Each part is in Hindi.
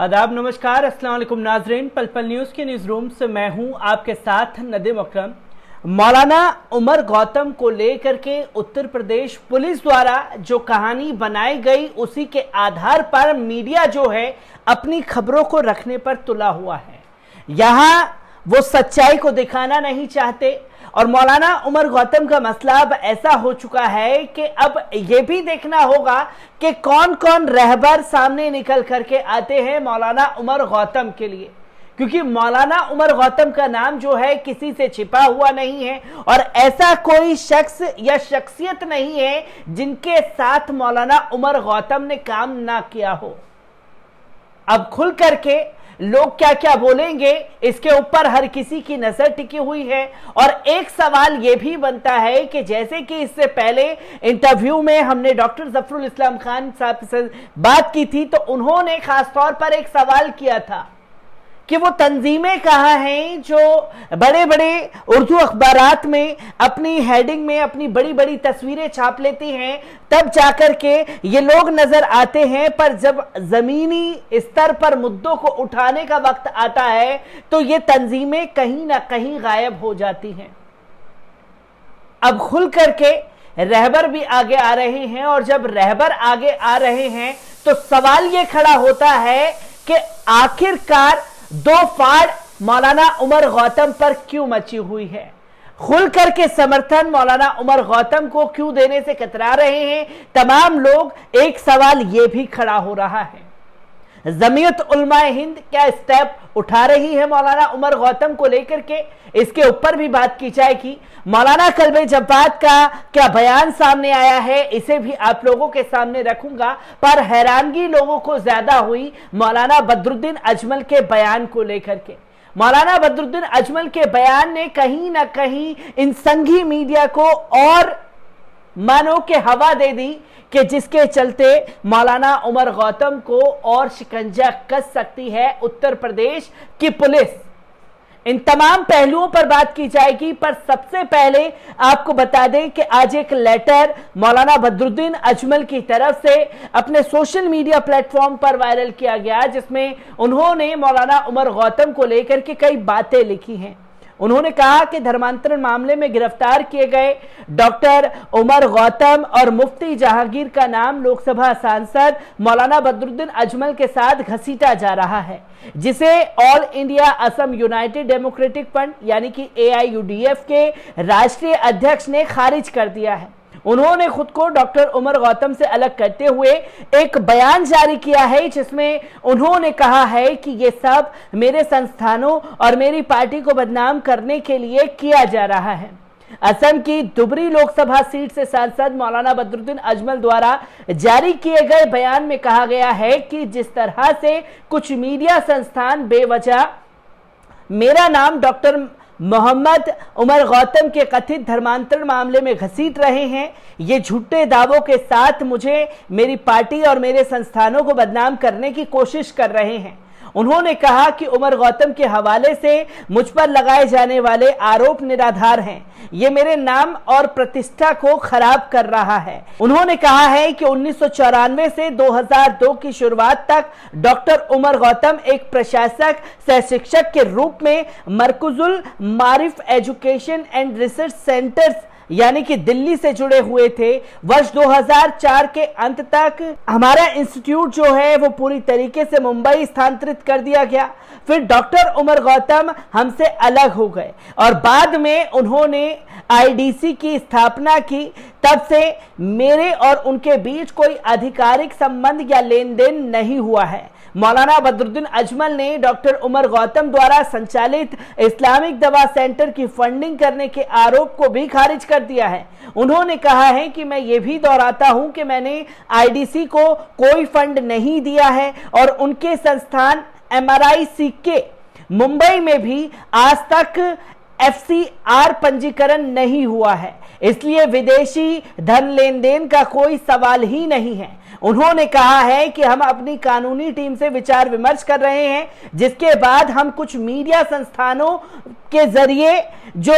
आदाब, नमस्कार, अस्सलाम वालेकुम नाजरीन। पल पल न्यूज़ के न्यूज़ रूम से मैं हूं आपके साथ नदीम अकरम। मौलाना उमर गौतम को लेकर के उत्तर प्रदेश पुलिस द्वारा जो कहानी बनाई गई उसी के आधार पर मीडिया जो है अपनी खबरों को रखने पर तुला हुआ है। यहाँ वो सच्चाई को दिखाना नहीं चाहते और मौलाना उमर गौतम का मसला अब ऐसा हो चुका है कि अब ये भी देखना होगा कि कौन कौन रहबर सामने निकल करके आते हैं मौलाना उमर गौतम के लिए, क्योंकि मौलाना उमर गौतम का नाम जो है किसी से छिपा हुआ नहीं है और ऐसा कोई शख्स या शख्सियत नहीं है जिनके साथ मौलाना उमर गौतम ने काम ना किया हो। अब खुल करके लोग क्या क्या बोलेंगे इसके ऊपर हर किसी की नजर टिकी हुई है। और एक सवाल यह भी बनता है कि जैसे कि इससे पहले इंटरव्यू में हमने डॉक्टर जफरुल इस्लाम खान साहब से बात की थी तो उन्होंने खासतौर पर एक सवाल किया था कि वो तंजीमें कहाँ हैं जो बड़े बड़े उर्दू अखबारात में अपनी हेडिंग में अपनी बड़ी बड़ी तस्वीरें छाप लेती हैं, तब जाकर के ये लोग नजर आते हैं, पर जब जमीनी स्तर पर मुद्दों को उठाने का वक्त आता है तो ये तंजीमें कहीं ना कहीं गायब हो जाती हैं। अब खुल करके रहबर भी आगे आ रहे हैं और जब रहबर आगे आ रहे हैं तो सवाल ये खड़ा होता है कि आखिरकार दो फाड़ मौलाना उमर गौतम पर क्यों मची हुई है। खुल करके समर्थन मौलाना उमर गौतम को क्यों देने से कतरा रहे हैं तमाम लोग। एक सवाल यह भी खड़ा हो रहा है, जमीयत उलमाए हिंद क्या स्टेप उठा रही है मौलाना उमर गौतम को लेकर के, इसके ऊपर भी बात की जाएगी। मौलाना कल्बे जब्बात का क्या बयान सामने आया है इसे भी आप लोगों के सामने रखूंगा। पर हैरानगी लोगों को ज्यादा हुई मौलाना बदरुद्दीन अजमल के बयान को लेकर के। मौलाना बदरुद्दीन अजमल के बयान ने कहीं ना कहीं इन संघी मीडिया को और मानो के हवा दे दी कि जिसके चलते मौलाना उमर गौतम को और शिकंजा कस सकती है उत्तर प्रदेश की पुलिस। इन तमाम पहलुओं पर बात की जाएगी, पर सबसे पहले आपको बता दें कि आज एक लेटर मौलाना बदरुद्दीन अजमल की तरफ से अपने सोशल मीडिया प्लेटफॉर्म पर वायरल किया गया, जिसमें उन्होंने मौलाना उमर गौतम को लेकर के कई बातें लिखी हैं। उन्होंने कहा कि धर्मांतरण मामले में गिरफ्तार किए गए डॉक्टर उमर गौतम और मुफ्ती जहांगीर का नाम लोकसभा सांसद मौलाना बदरुद्दीन अजमल के साथ घसीटा जा रहा है, जिसे all India Assam United democratic front यानी कि AIUDF के राष्ट्रीय अध्यक्ष ने खारिज कर दिया है। उन्होंने खुद को डॉक्टर उमर गौतम से अलग करते हुए एक बयान जारी किया है, जिसमें उन्होंने कहा है कि ये सब मेरे संस्थानों और मेरी पार्टी को बदनाम करने के लिए किया जा रहा है। असम की दुबरी लोकसभा सीट से सांसद मौलाना बदरुद्दीन अजमल द्वारा जारी किए गए बयान में कहा गया है कि जिस तरह से कुछ मीडिया संस्थान बेवजह मेरा नाम डॉक्टर मोहम्मद उमर गौतम के कथित धर्मांतरण मामले में घसीट रहे हैं, ये झूठे दावों के साथ मुझे, मेरी पार्टी और मेरे संस्थानों को बदनाम करने की कोशिश कर रहे हैं। उन्होंने कहा कि उमर गौतम के हवाले से मुझ पर लगाए जाने वाले आरोप निराधार हैं, ये मेरे नाम और प्रतिष्ठा को खराब कर रहा है। उन्होंने कहा है कि 1994 से 2002 की शुरुआत तक डॉक्टर उमर गौतम एक प्रशासक सह शिक्षक के रूप में मरकुजुल मारिफ एजुकेशन एंड रिसर्च सेंटर्स यानी कि दिल्ली से जुड़े हुए थे। वर्ष 2004 के अंत तक हमारा इंस्टीट्यूट जो है वो पूरी तरीके से मुंबई स्थानांतरित कर दिया गया। फिर डॉक्टर उमर गौतम हमसे अलग हो गए और बाद में उन्होंने IDC की स्थापना की। तब से मेरे और उनके बीच कोई आधिकारिक संबंध या लेन देन नहीं हुआ है। मौलाना बदरुद्दीन अजमल ने डॉक्टर उमर गौतम द्वारा संचालित इस्लामिक दवा सेंटर की फंडिंग करने के आरोप को भी खारिज कर दिया है। उन्होंने कहा है कि मैं ये भी दोहराता हूं कि मैंने IDC को कोई फंड नहीं दिया है और उनके संस्थान MRICK मुंबई में भी आज तक FCR पंजीकरण नहीं हुआ है, इसलिए विदेशी धन लेन देन का कोई सवाल ही नहीं है। उन्होंने कहा है कि हम अपनी कानूनी टीम से विचार विमर्श कर रहे हैं, जिसके बाद हम कुछ मीडिया संस्थानों के जरिए जो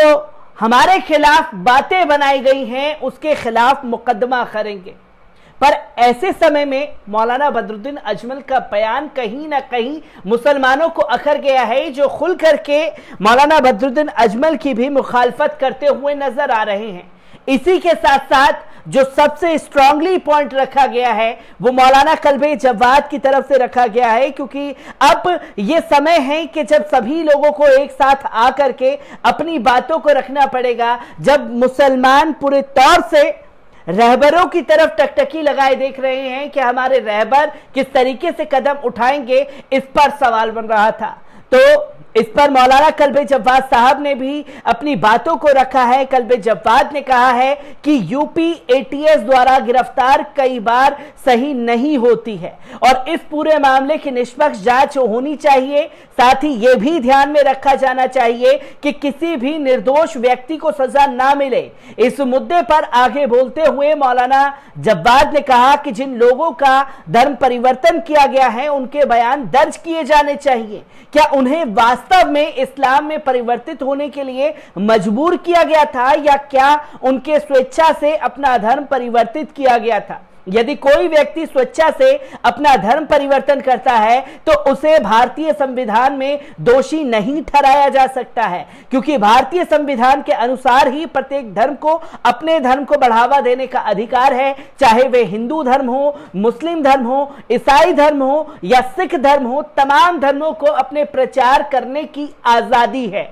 हमारे खिलाफ बातें बनाई गई हैं उसके खिलाफ मुकदमा करेंगे। पर ऐसे समय में मौलाना बदरुद्दीन अजमल का बयान कहीं ना कहीं मुसलमानों को अखर गया है, जो खुल करके मौलाना बदरुद्दीन अजमल की भी मुखालफत करते हुए नजर आ रहे हैं। इसी के साथ साथ जो सबसे स्ट्रांगली पॉइंट रखा गया है वो मौलाना कल्बे जव्वाद की तरफ से रखा गया है, क्योंकि अब ये समय है कि जब सभी लोगों को एक साथ आकर के अपनी बातों को रखना पड़ेगा। जब मुसलमान पूरे तौर से रहबरों की तरफ टकटकी लगाए देख रहे हैं कि हमारे रहबर किस तरीके से कदम उठाएंगे, इस पर सवाल बन रहा था। तो इस पर मौलाना कल्बे जव्वाद साहब ने भी अपनी बातों को रखा है। कल्बे जव्वाद ने कहा है कि यूपी एटीएस द्वारा गिरफ्तार कई बार सही नहीं होती है और इस पूरे मामले की निष्पक्ष जांच होनी चाहिए। साथ ही यह भी ध्यान में रखा जाना चाहिए कि किसी भी निर्दोष व्यक्ति को सजा ना मिले। इस मुद्दे पर आगे बोलते हुए मौलाना जव्वाद ने कहा कि जिन लोगों का धर्म परिवर्तन किया गया है उनके बयान दर्ज किए जाने चाहिए। क्या उन्हें वास्तव में इस्लाम में परिवर्तित होने के लिए मजबूर किया गया था या क्या उनके स्वेच्छा से अपना धर्म परिवर्तित किया गया था? यदि कोई व्यक्ति स्वेच्छा से अपना धर्म परिवर्तन करता है तो उसे भारतीय संविधान में दोषी नहीं ठहराया जा सकता है, क्योंकि भारतीय संविधान के अनुसार ही प्रत्येक धर्म को अपने धर्म को बढ़ावा देने का अधिकार है, चाहे वे हिंदू धर्म हो, मुस्लिम धर्म हो, ईसाई धर्म हो या सिख धर्म हो। तमाम धर्मों को अपने प्रचार करने की आजादी है।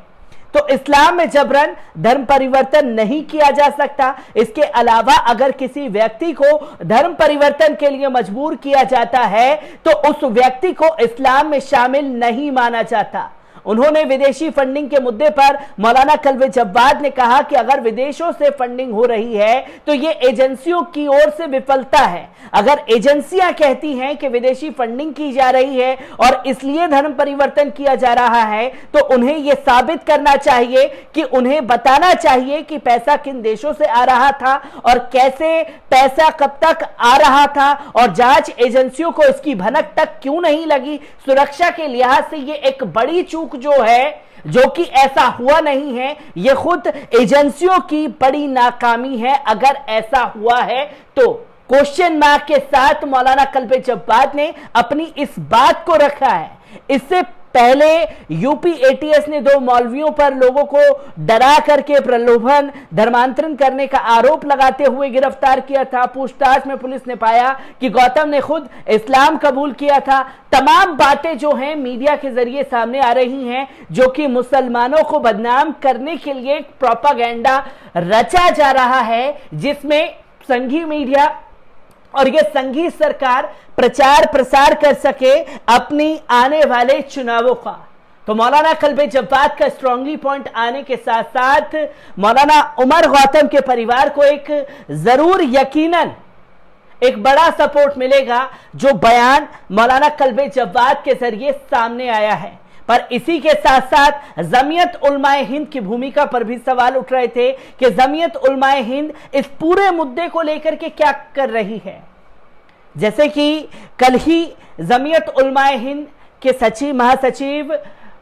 तो इस्लाम में जबरन धर्म परिवर्तन नहीं किया जा सकता। इसके अलावा अगर किसी व्यक्ति को धर्म परिवर्तन के लिए मजबूर किया जाता है तो उस व्यक्ति को इस्लाम में शामिल नहीं माना जाता। उन्होंने विदेशी फंडिंग के मुद्दे पर मौलाना कल्बे जव्वाद ने कहा कि अगर विदेशों से फंडिंग हो रही है तो ये एजेंसियों की ओर से विफलता है। अगर एजेंसियां कहती हैं कि विदेशी फंडिंग की जा रही है और इसलिए धर्म परिवर्तन किया जा रहा है तो उन्हें यह साबित करना चाहिए कि उन्हें बताना चाहिए कि पैसा किन देशों से आ रहा था और कैसे पैसा कब तक आ रहा था और जांच एजेंसियों को इसकी भनक तक क्यों नहीं लगी। सुरक्षा के लिहाज से ये एक बड़ी चूक जो है, जो कि ऐसा हुआ नहीं है, यह खुद एजेंसियों की बड़ी नाकामी है। अगर ऐसा हुआ है तो क्वेश्चन मार्क के साथ मौलाना कल्बे जव्वाद ने अपनी इस बात को रखा है। इससे पहले यूपी एटीएस ने 2 मौलवियों पर लोगों को डरा करके प्रलोभन धर्मांतरण करने का आरोप लगाते हुए गिरफ्तार किया था। पूछताछ में पुलिस ने पाया कि गौतम ने खुद इस्लाम कबूल किया था। तमाम बातें जो हैं मीडिया के जरिए सामने आ रही हैं, जो कि मुसलमानों को बदनाम करने के लिए एक प्रोपागेंडा रचा जा रहा है, जिसमें संघी मीडिया और ये संघी सरकार प्रचार प्रसार कर सके अपनी आने वाले चुनावों का। तो मौलाना कल्बे जव्वाद का स्ट्रांगली पॉइंट आने के साथ साथ मौलाना उमर गौतम के परिवार को एक जरूर यकीनन एक बड़ा सपोर्ट मिलेगा जो बयान मौलाना कल्बे जव्वाद के जरिए सामने आया है। पर इसी के साथ साथ जमीयत उलमाए हिंद की भूमिका पर भी सवाल उठ रहे थे कि जमीयत उलमाए हिंद इस पूरे मुद्दे को लेकर के क्या कर रही है। जैसे कि कल ही जमीयत उलमाए हिंद के सचिव महासचिव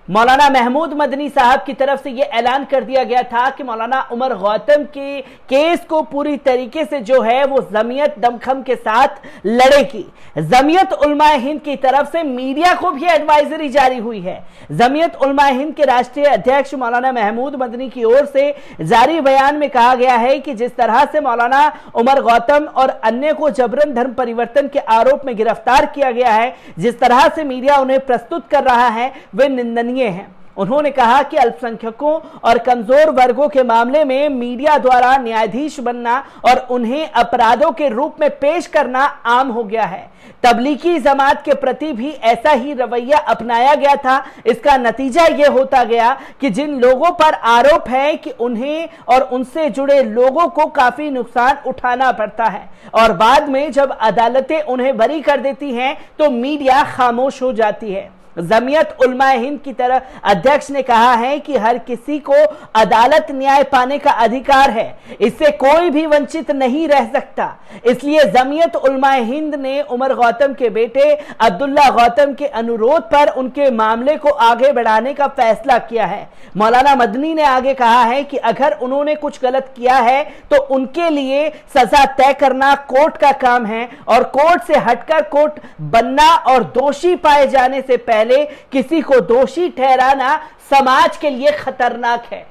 मौलाना महमूद मदनी साहब की तरफ से यह ऐलान कर दिया गया था कि मौलाना उमर गौतम के केस को पूरी तरीके से जो है वो जमीयत दमखम के साथ लड़ेगी। जमीयत उलमाए हिंद की तरफ से मीडिया को भी एडवाइजरी जारी हुई है। जमीयत उलमाए हिंद के राष्ट्रीय अध्यक्ष मौलाना महमूद मदनी की ओर से जारी बयान में कहा गया है कि जिस तरह से मौलाना उमर गौतम और अन्य को जबरन धर्म परिवर्तन के आरोप में गिरफ्तार किया गया है, जिस तरह से मीडिया उन्हें प्रस्तुत कर रहा है, वे निंदनीय हैं। उन्होंने कहा कि अल्पसंख्यकों और कमजोर वर्गों के मामले में मीडिया द्वारा न्यायाधीश बनना और उन्हें अपराधों के रूप में पेश करना आम हो गया है। तबलीगी जमात के प्रति भी ऐसा ही रवैया अपनाया गया था। इसका नतीजा यह होता गया कि जिन लोगों पर आरोप है कि उन्हें और उनसे जुड़े लोगों को काफी नुकसान उठाना पड़ता है और बाद में जब अदालतें उन्हें बरी कर देती हैं तो मीडिया खामोश हो जाती है। जमीयत उलमाए हिंद की तरफ अध्यक्ष ने कहा है कि हर किसी को अदालत न्याय पाने का अधिकार है, इससे कोई भी वंचित नहीं रह सकता। इसलिए जमीयत उलमाए हिंद ने उमर गौतम के बेटे अब्दुल्ला गौतम के अनुरोध पर उनके मामले को आगे बढ़ाने का फैसला किया है। मौलाना मदनी ने आगे कहा है कि अगर उन्होंने कुछ गलत किया है तो उनके लिए सजा तय करना कोर्ट का काम है और कोर्ट से हटकर कोर्ट बनना और दोषी पाए जाने से पहले किसी को दोषी ठहराना समाज के लिए खतरनाक है।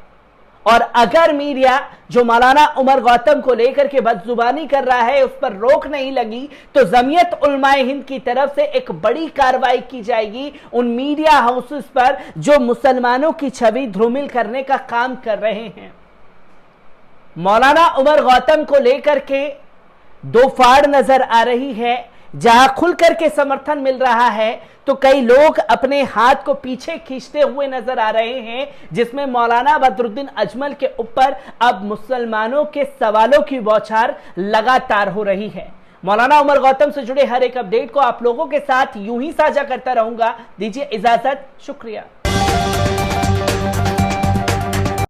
और अगर मीडिया जो मौलाना उमर गौतम को लेकर के बदजुबानी कर रहा है उस पर रोक नहीं लगी तो जमीयत उलमाए हिंद की तरफ से एक बड़ी कार्रवाई की जाएगी उन मीडिया हाउसेस पर जो मुसलमानों की छवि ध्रुमिल करने का काम कर रहे हैं। मौलाना उमर गौतम को लेकर के दो फाड़ नजर आ रही है। जहां खुलकर के समर्थन मिल रहा है तो कई लोग अपने हाथ को पीछे खींचते हुए नजर आ रहे हैं, जिसमें मौलाना बदरुद्दीन अजमल के ऊपर अब मुसलमानों के सवालों की बौछार लगातार हो रही है। मौलाना उमर गौतम से जुड़े हर एक अपडेट को आप लोगों के साथ यूं ही साझा करता रहूंगा। दीजिए इजाजत, शुक्रिया।